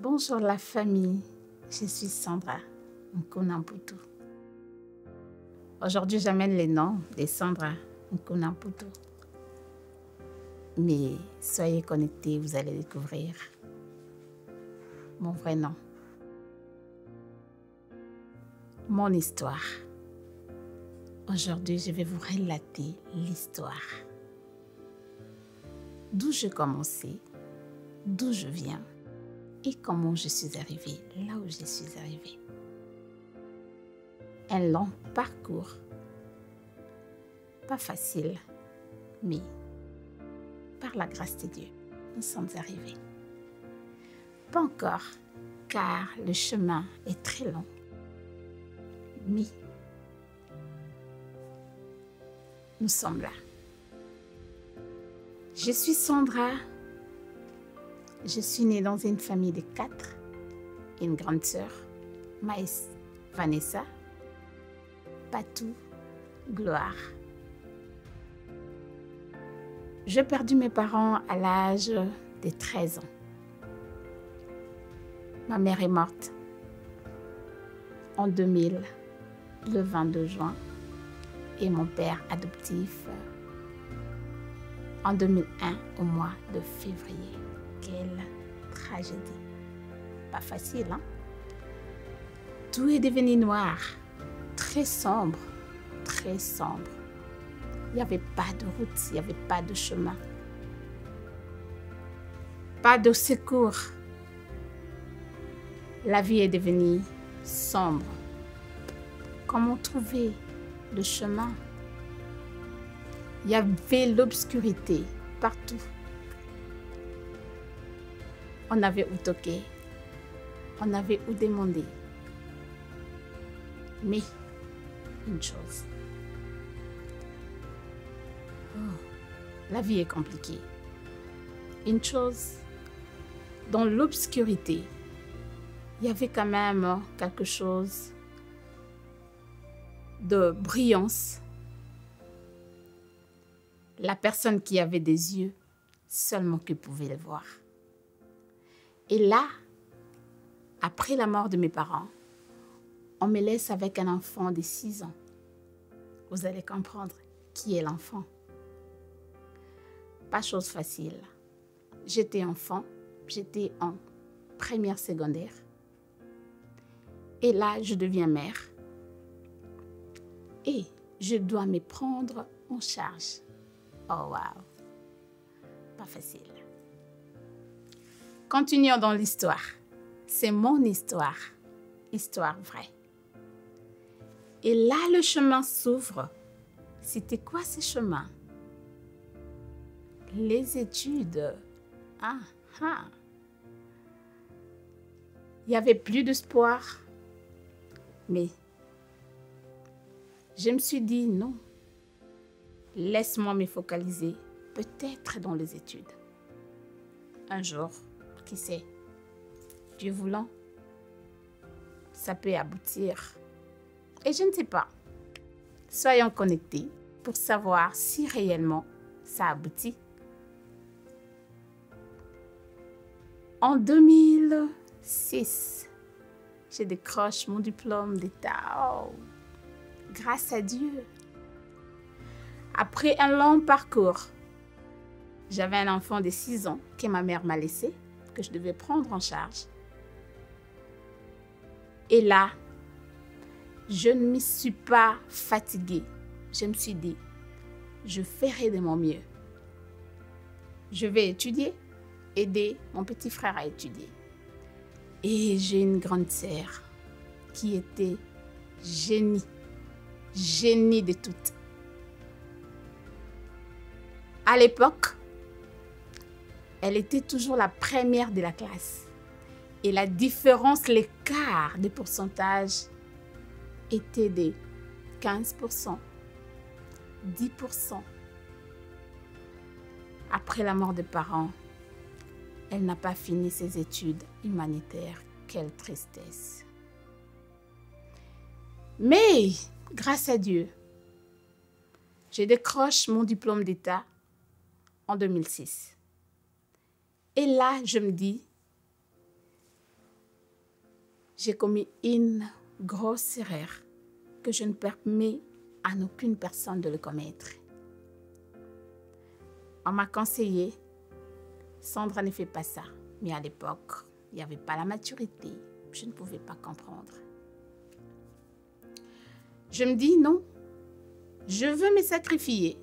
Bonjour la famille, je suis Sandra Nkunamputu. Aujourd'hui, j'amène les noms de Sandra Nkunamputu. Mais soyez connectés, vous allez découvrir mon vrai nom. Mon histoire. Aujourd'hui, je vais vous relater l'histoire. D'où j'ai commencé, d'où je viens et comment je suis arrivée là où je suis arrivée. Un long parcours, pas facile, mais par la grâce de Dieu, nous sommes arrivés. Pas encore, car le chemin est très long, mais nous sommes là. Je suis Sandra. Je suis née dans une famille de 4, une grande sœur, Maïs, Vanessa, Patou, Gloire. J'ai perdu mes parents à l'âge de 13 ans. Ma mère est morte en 2000, le 22 juin, et mon père adoptif en 2001 au mois de février. Quelle tragédie. Pas facile, hein? Tout est devenu noir, très sombre, très sombre. Il n'y avait pas de route, il n'y avait pas de chemin. Pas de secours. La vie est devenue sombre. Comment trouver le chemin? Il y avait l'obscurité partout. On avait où toquer, on avait où demander. Mais une chose, la vie est compliquée. Une chose, dans l'obscurité, il y avait quand même quelque chose de brillance. La personne qui avait des yeux, seulement qui pouvait le voir. Et là, après la mort de mes parents, on me laisse avec un enfant de 6 ans. Vous allez comprendre qui est l'enfant. Pas chose facile. J'étais enfant, j'étais en première secondaire. Et là, je deviens mère. Et je dois me prendre en charge. Oh wow! Pas facile. Continuons dans l'histoire. C'est mon histoire. Histoire vraie. Et là, le chemin s'ouvre. C'était quoi ce chemin? Les études. Il n'y avait plus d'espoir. Mais je me suis dit non. Laisse-moi me focaliser, peut-être dans les études. Un jour, qui sait, Dieu voulant, ça peut aboutir. Et je ne sais pas. Soyons connectés pour savoir si réellement ça aboutit. En 2006, je décroche mon diplôme d'État. Oh, grâce à Dieu. Après un long parcours, j'avais un enfant de 6 ans que ma mère m'a laissé, que je devais prendre en charge. Et là, je ne me suis pas fatiguée. Je me suis dit, je ferai de mon mieux. Je vais étudier, aider mon petit frère à étudier. Et j'ai une grande sœur qui était génie de toutes. À l'époque, elle était toujours la première de la classe. Et la différence, l'écart de pourcentage était de 15%, 10%. Après la mort des parents, elle n'a pas fini ses études humanitaires. Quelle tristesse. Mais, grâce à Dieu, je décroche mon diplôme d'État en 2006. Et là, je me dis, j'ai commis une grosse erreur que je ne permets à aucune personne de le commettre. On m'a conseillé, Sandra ne fait pas ça. Mais à l'époque, il n'y avait pas la maturité. Je ne pouvais pas comprendre. Je me dis non, je veux me sacrifier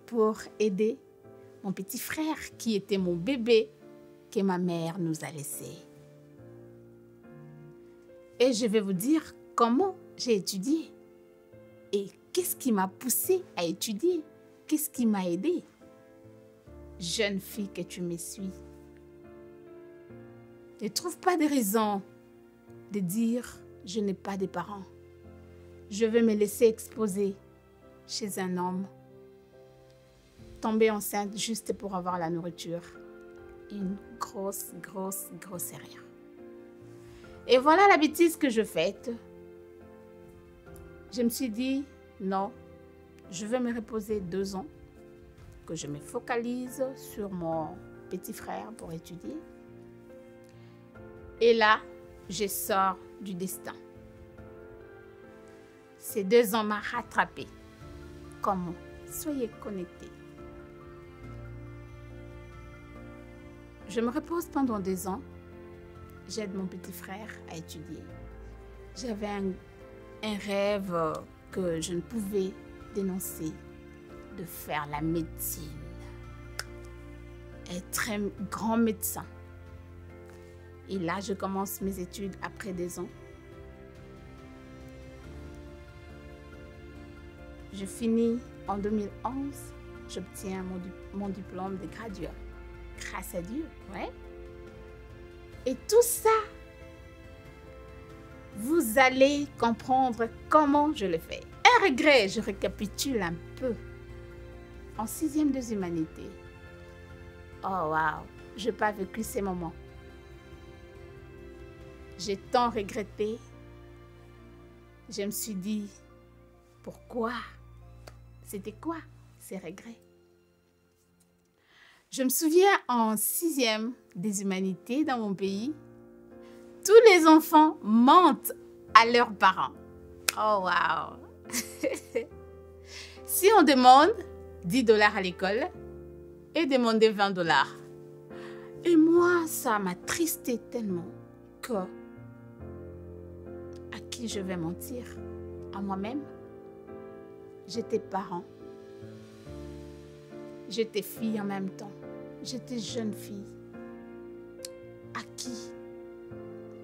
pour aider mon petit frère qui était mon bébé que ma mère nous a laissé. Et je vais vous dire comment j'ai étudié et qu'est-ce qui m'a poussé à étudier, qu'est-ce qui m'a aidé. Jeune fille que tu me suis, ne trouve pas de raison de dire je n'ai pas de parents. Je vais me laisser exposer chez un homme, tomber enceinte juste pour avoir la nourriture. Une grosse erreur. Et voilà la bêtise que je fais. Je me suis dit, non, je vais me reposer 2 ans, que je me focalise sur mon petit frère pour étudier. Et là, je sors du destin. Ces 2 ans m'ont rattrapé. Comment? Soyez connectés. Je me repose pendant 2 ans. J'aide mon petit frère à étudier. J'avais un rêve que je ne pouvais dénoncer, de faire la médecine, être un grand médecin. Et là, je commence mes études après 2 ans. Je finis en 2011, j'obtiens mon diplôme de graduat. Grâce à Dieu, ouais. Et tout ça, vous allez comprendre comment je le fais. Un regret, je récapitule un peu. En 6e des humanités. Oh wow, je n'ai pas vécu ces moments. J'ai tant regretté. Je me suis dit, pourquoi? C'était quoi ces regrets? Je me souviens en 6e des humanités dans mon pays, tous les enfants mentent à leurs parents. Oh wow! Si on demande 10 $ à l'école et demander 20 $. Et moi, ça m'attristait tellement que à qui je vais mentir? À moi-même? J'étais parent. J'étais fille en même temps. J'étais jeune fille. À qui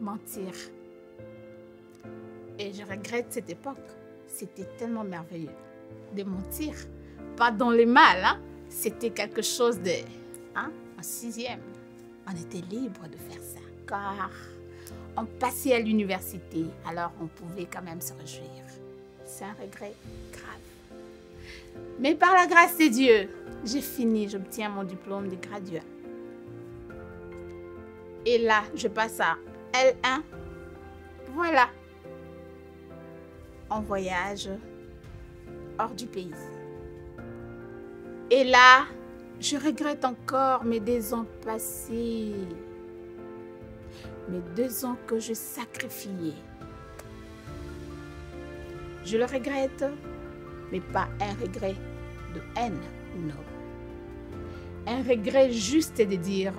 mentir? Et je regrette cette époque. C'était tellement merveilleux de mentir. Pas dans le mal, hein? C'était quelque chose de... Hein? En 6e, on était libre de faire ça. Car on passait à l'université, alors on pouvait quand même se réjouir. C'est un regret grave. Mais par la grâce de Dieu, j'ai fini, j'obtiens mon diplôme de graduat. Et là, je passe à L1. Voilà. En voyage hors du pays. Et là, je regrette encore mes 2 ans passés. Mes 2 ans que je sacrifiais. Je le regrette, mais pas un regret de haine, non. Un regret juste de dire,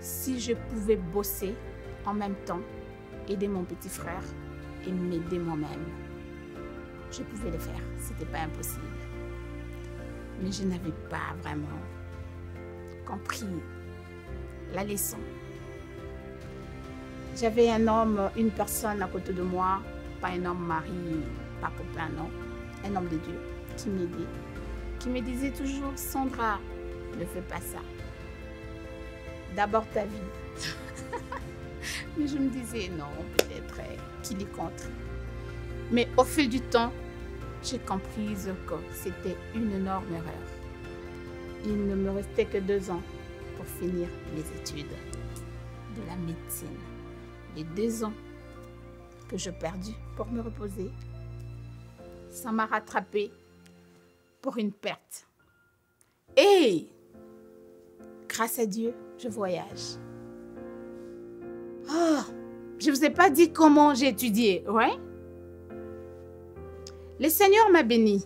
si je pouvais bosser en même temps, aider mon petit frère et m'aider moi-même, je pouvais le faire, c'était pas impossible. Mais je n'avais pas vraiment compris la leçon. J'avais un homme, une personne à côté de moi, pas un homme mari, pas copain, non, un homme de Dieu qui m'aidait, qui me disait toujours, Sandra, ne fais pas ça. D'abord ta vie. Mais je me disais, non, peut-être qu'il est contre. Mais au fil du temps, j'ai compris que c'était une énorme erreur. Il ne me restait que 2 ans pour finir mes études de la médecine. Les 2 ans que j'ai perdus pour me reposer, ça m'a rattrapé pour une perte. Et grâce à Dieu, je voyage. Oh, Je ne vous ai pas dit comment j'ai étudié, ouais? Le Seigneur m'a béni.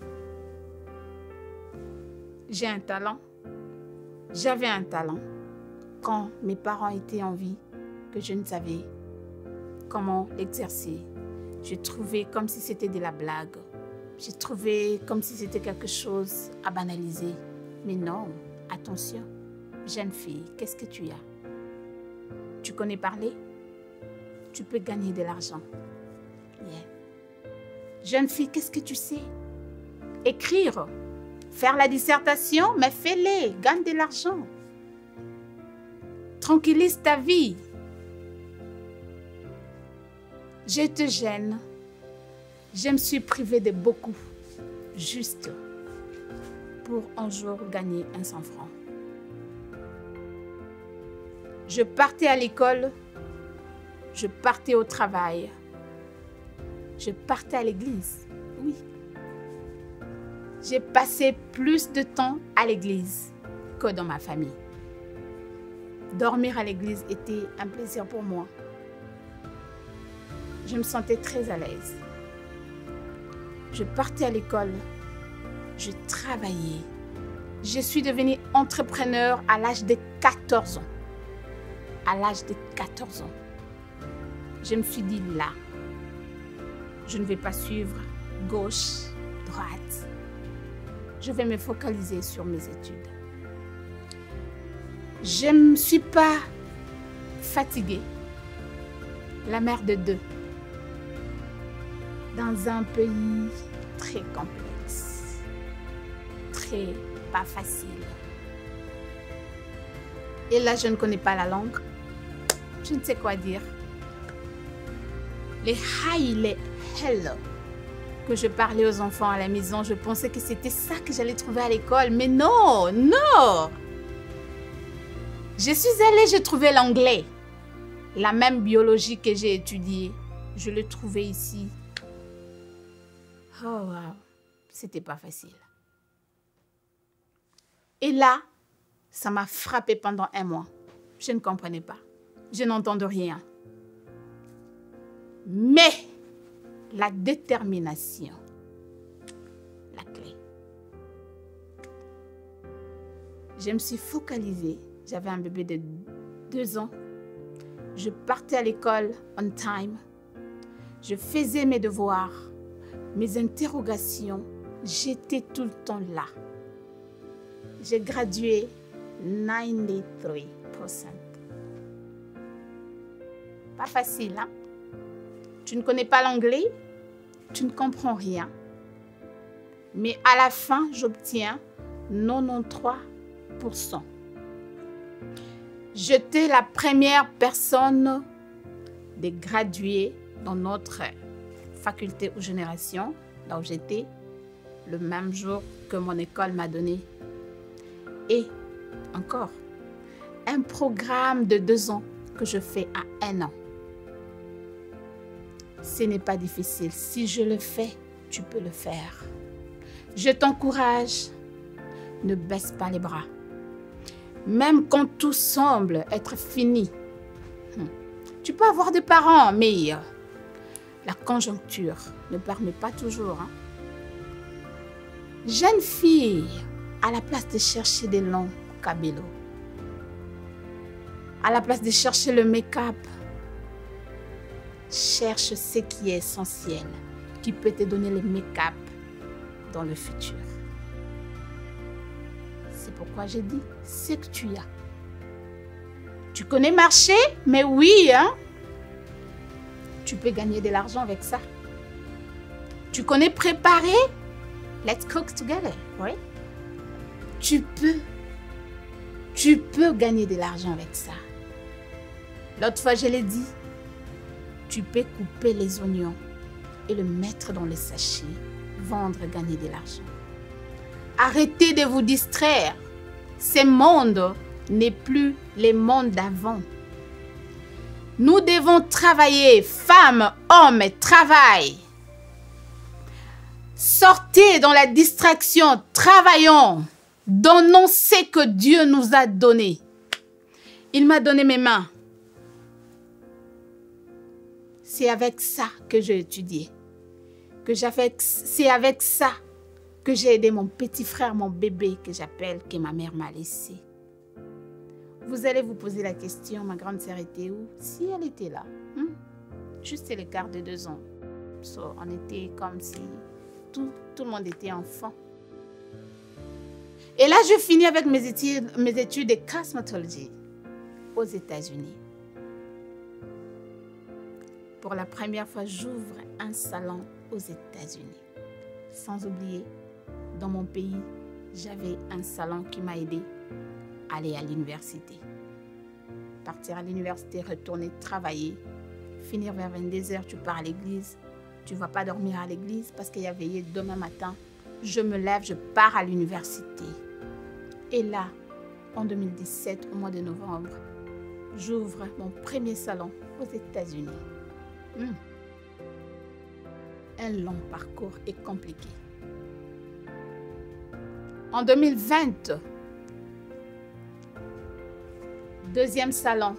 J'ai un talent. J'avais un talent quand mes parents étaient en vie, que je ne savais comment l'exercer. J'ai trouvé comme si c'était de la blague. J'ai trouvé comme si c'était quelque chose à banaliser. Mais non, attention, jeune fille, qu'est-ce que tu as? Tu connais parler? Tu peux gagner de l'argent. Yeah. Jeune fille, qu'est-ce que tu sais? Écrire, faire la dissertation, mais fais-les, gagne de l'argent. Tranquillise ta vie. Je te gêne. Je me suis privée de beaucoup, juste pour un jour gagner 100 francs. Je partais à l'école, je partais au travail, je partais à l'église, oui. J'ai passé plus de temps à l'église que dans ma famille. Dormir à l'église était un plaisir pour moi. Je me sentais très à l'aise. Je partais à l'école, je travaillais. Je suis devenue entrepreneur à l'âge de 14 ans. À l'âge de 14 ans. Je me suis dit là, je ne vais pas suivre gauche, droite. Je vais me focaliser sur mes études. Je ne me suis pas fatiguée. La mère de deux. Dans un pays très complexe, très pas facile. Et là, je ne connais pas la langue. Je ne sais quoi dire. Les hi, les hello que je parlais aux enfants à la maison, je pensais que c'était ça que j'allais trouver à l'école. Mais non, non. Je suis allée, j'ai trouvé l'anglais. La même biologie que j'ai étudiée, je l'ai trouvée ici. Oh, wow. C'était pas facile. Et là, ça m'a frappé pendant 1 mois. Je ne comprenais pas. Je n'entendais rien. Mais la détermination, la clé. Je me suis focalisée. J'avais un bébé de 2 ans. Je partais à l'école on time. Je faisais mes devoirs, mes interrogations. J'étais tout le temps là. J'ai gradué 93%. Pas facile, hein? Tu ne connais pas l'anglais, tu ne comprends rien. Mais à la fin, j'obtiens 93%. J'étais la première personne de graduer dans notre faculté ou génération, là où j'étais, le même jour que mon école m'a donné. Et encore, un programme de 2 ans que je fais à 1 an. Ce n'est pas difficile. Si je le fais, tu peux le faire. Je t'encourage. Ne baisse pas les bras. Même quand tout semble être fini. Tu peux avoir des parents, mais la conjoncture ne permet pas toujours. Hein? Jeune fille, à la place de chercher des longs cabelos, à la place de chercher le make-up, cherche ce qui est essentiel, qui peut te donner le make-up dans le futur. C'est pourquoi j'ai dit ce que tu as. Tu connais marcher, mais oui, hein? Tu peux gagner de l'argent avec ça. Tu connais préparer? Let's cook together, oui? Tu peux gagner de l'argent avec ça. L'autre fois, je l'ai dit, tu peux couper les oignons et le mettre dans le sachet, vendre, gagner de l'argent. Arrêtez de vous distraire. Ce monde n'est plus le monde d'avant. Nous devons travailler, femmes, hommes, travaillent. Sortez dans la distraction, travaillons. Donnons ce que Dieu nous a donné. Il m'a donné mes mains. c'est avec ça que j'ai étudié. C'est avec ça que j'ai aidé mon petit frère, mon bébé que j'appelle, que ma mère m'a laissé. Vous allez vous poser la question, ma grande sœur était où? Si elle était là, juste l'écart de 2 ans. So, on était comme si tout le monde était enfant. Et là, je finis avec mes études de cosmétologie aux États-Unis. Pour la première fois, j'ouvre un salon aux États-Unis. Sans oublier, dans mon pays, j'avais un salon qui m'a aidé à aller à l'université. Partir à l'université, retourner travailler, finir vers 22h, tu pars à l'église. Tu ne vas pas dormir à l'église parce qu'il y a veillé demain matin. Je me lève, je pars à l'université. Et là, en 2017, au mois de novembre, j'ouvre mon premier salon aux États-Unis. Un long parcours et compliqué. En 2020, deuxième salon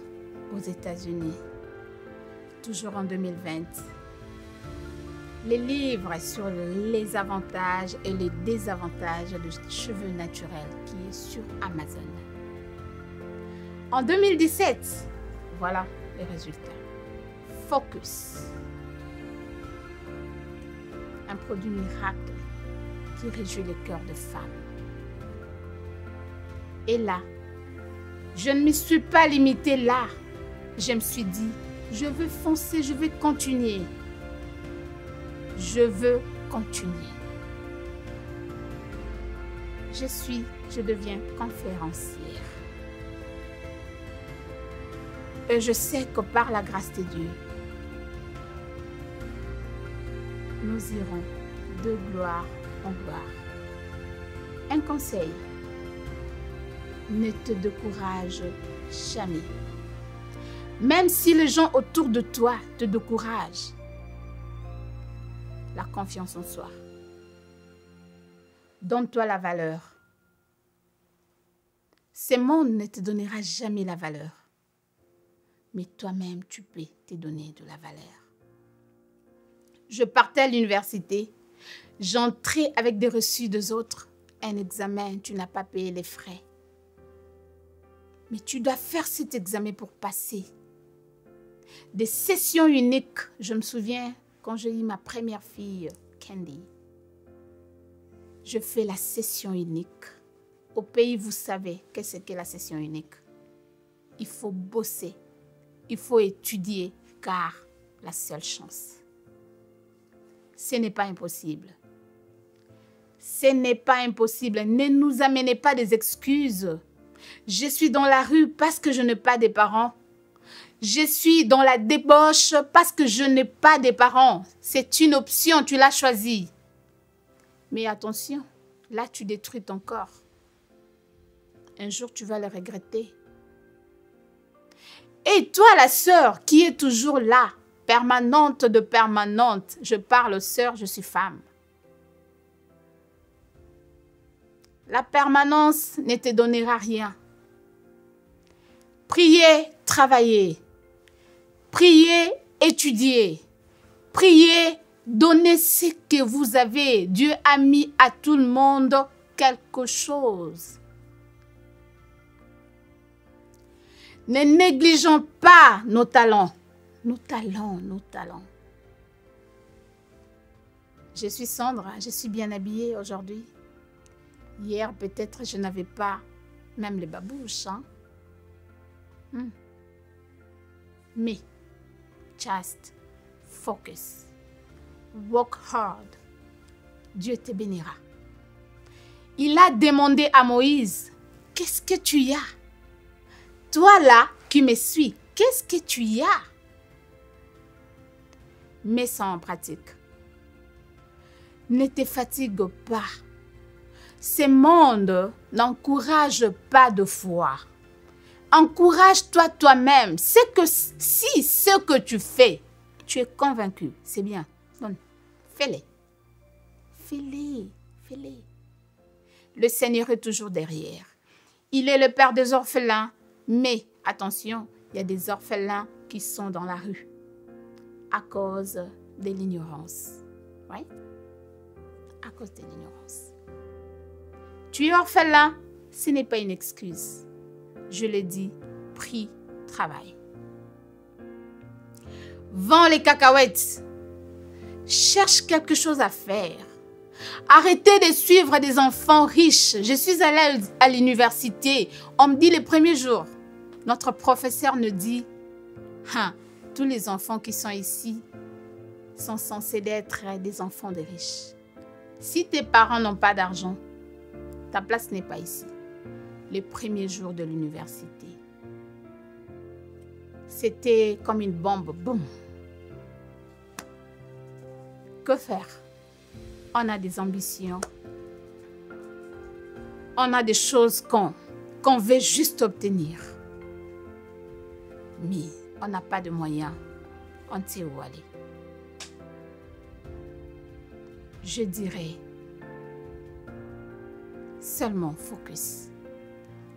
aux États-Unis. Toujours en 2020. Les livres sur les avantages et les désavantages des cheveux naturels qui est sur Amazon. En 2017, voilà les résultats. Focus. Un produit miracle qui réjouit le cœur de femmes. Et là, je ne me suis pas limitée là. Je me suis dit, je veux foncer, je veux continuer. Je veux continuer. Je deviens conférencière. Et je sais que par la grâce de Dieu, nous irons de gloire en gloire. Un conseil, ne te décourage jamais. Même si les gens autour de toi te découragent, la confiance en soi. Donne-toi la valeur. Ce monde ne te donnera jamais la valeur. Mais toi-même, tu peux te donner de la valeur. Je partais à l'université. J'entrais avec des reçus des autres. Un examen, tu n'as pas payé les frais. Mais tu dois faire cet examen pour passer. Des sessions uniques. Je me souviens quand j'ai eu ma première fille, Candy. Je fais la session unique. Au pays, vous savez qu'est-ce qu'est la session unique. Il faut bosser. Il faut étudier, car la seule chance. Ce n'est pas impossible. Ce n'est pas impossible. Ne nous amenez pas des excuses. Je suis dans la rue parce que je n'ai pas de parents. Je suis dans la débauche parce que je n'ai pas de parents. C'est une option, tu l'as choisie. Mais attention, là tu détruis ton corps. Un jour tu vas le regretter. Et toi la sœur qui est toujours là, permanente de permanente. Je parle sœur, je suis femme. La permanence ne te donnera rien. Priez, travaillez. Priez, étudiez. Priez, donnez ce que vous avez. Dieu a mis à tout le monde quelque chose. Ne négligeons pas nos talents. Nos talents, nos talents. Je suis Sandra, je suis bien habillée aujourd'hui. Hier, peut-être, je n'avais pas même les babouches. Hein? Mais, just focus. Work hard. Dieu te bénira. Il a demandé à Moïse, qu'est-ce que tu y as? Toi là, qui me suis, qu'est-ce que tu y as? Mets ça en pratique. Ne te fatigue pas. Ce monde n'encourage pas de foi. Encourage-toi toi-même. C'est que si ce que tu fais, tu es convaincu, c'est bien. Donc, fais-les. Fais-les. Fais-les. Le Seigneur est toujours derrière. Il est le Père des orphelins. Mais attention, il y a des orphelins qui sont dans la rue. à cause de l'ignorance. Oui? À cause de l'ignorance. Tu es orphelin, ce n'est pas une excuse. Je le dis, prie, travaille. Vends les cacahuètes. Cherche quelque chose à faire. Arrêtez de suivre des enfants riches. Je suis allée à l'université. On me dit les premiers jours. Notre professeur nous dit, tous les enfants qui sont ici sont censés être des enfants de riches. Si tes parents n'ont pas d'argent, ta place n'est pas ici. Les premiers jours de l'université, c'était comme une bombe. Boum. Que faire? On a des ambitions. On a des choses qu'on veut juste obtenir. Mais on n'a pas de moyens. On ne sait où aller. Je dirais seulement focus.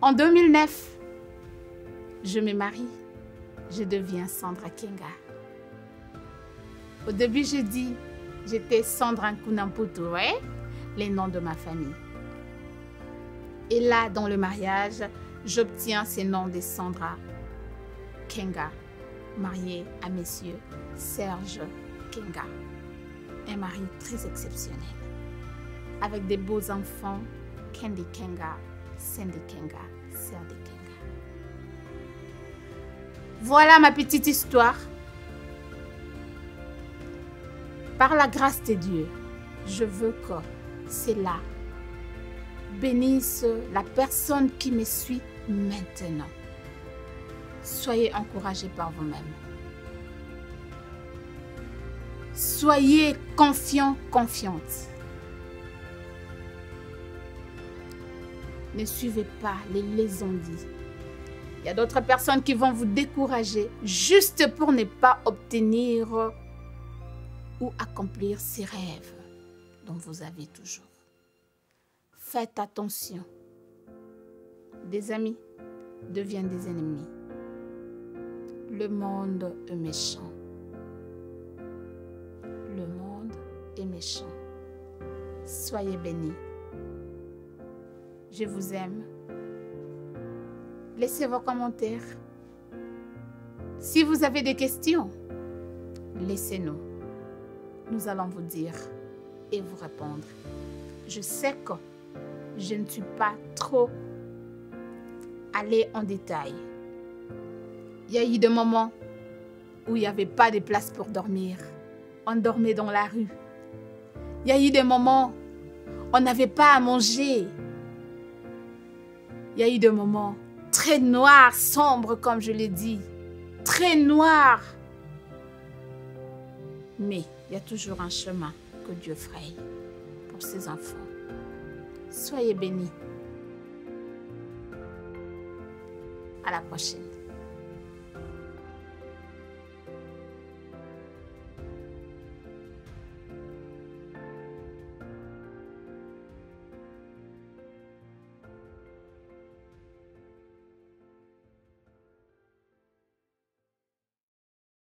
En 2009, je me marie. Je deviens Sandra Kenga. Au début, j'ai dit, j'étais Sandra Nkunamputu, ouais, les noms de ma famille. Et là, dans le mariage, j'obtiens ces noms de Sandra Kenga, mariée à Monsieur Serge Kenga. Un mari très exceptionnel, avec des beaux enfants, Candy Kenga, Sandy Kenga, Serdi Kenga. Voilà ma petite histoire. Par la grâce de Dieu, je veux que cela bénisse la personne qui me suit maintenant. Soyez encouragés par vous-même. Soyez confiants, confiantes. Ne suivez pas les lézondis. Il y a d'autres personnes qui vont vous décourager juste pour ne pas obtenir ou accomplir ces rêves dont vous avez toujours. Faites attention. Des amis deviennent des ennemis. Le monde est méchant. Le monde est méchant. Soyez bénis. Je vous aime. Laissez vos commentaires. Si vous avez des questions, laissez-nous. Nous allons vous dire et vous répondre. Je sais que je ne suis pas trop allée en détail. Il y a eu des moments où il n'y avait pas de place pour dormir. On dormait dans la rue. Il y a eu des moments où on n'avait pas à manger. Il y a eu des moments très noirs, sombres, comme je l'ai dit. Très noirs. Mais il y a toujours un chemin que Dieu fraye pour ses enfants. Soyez bénis. À la prochaine.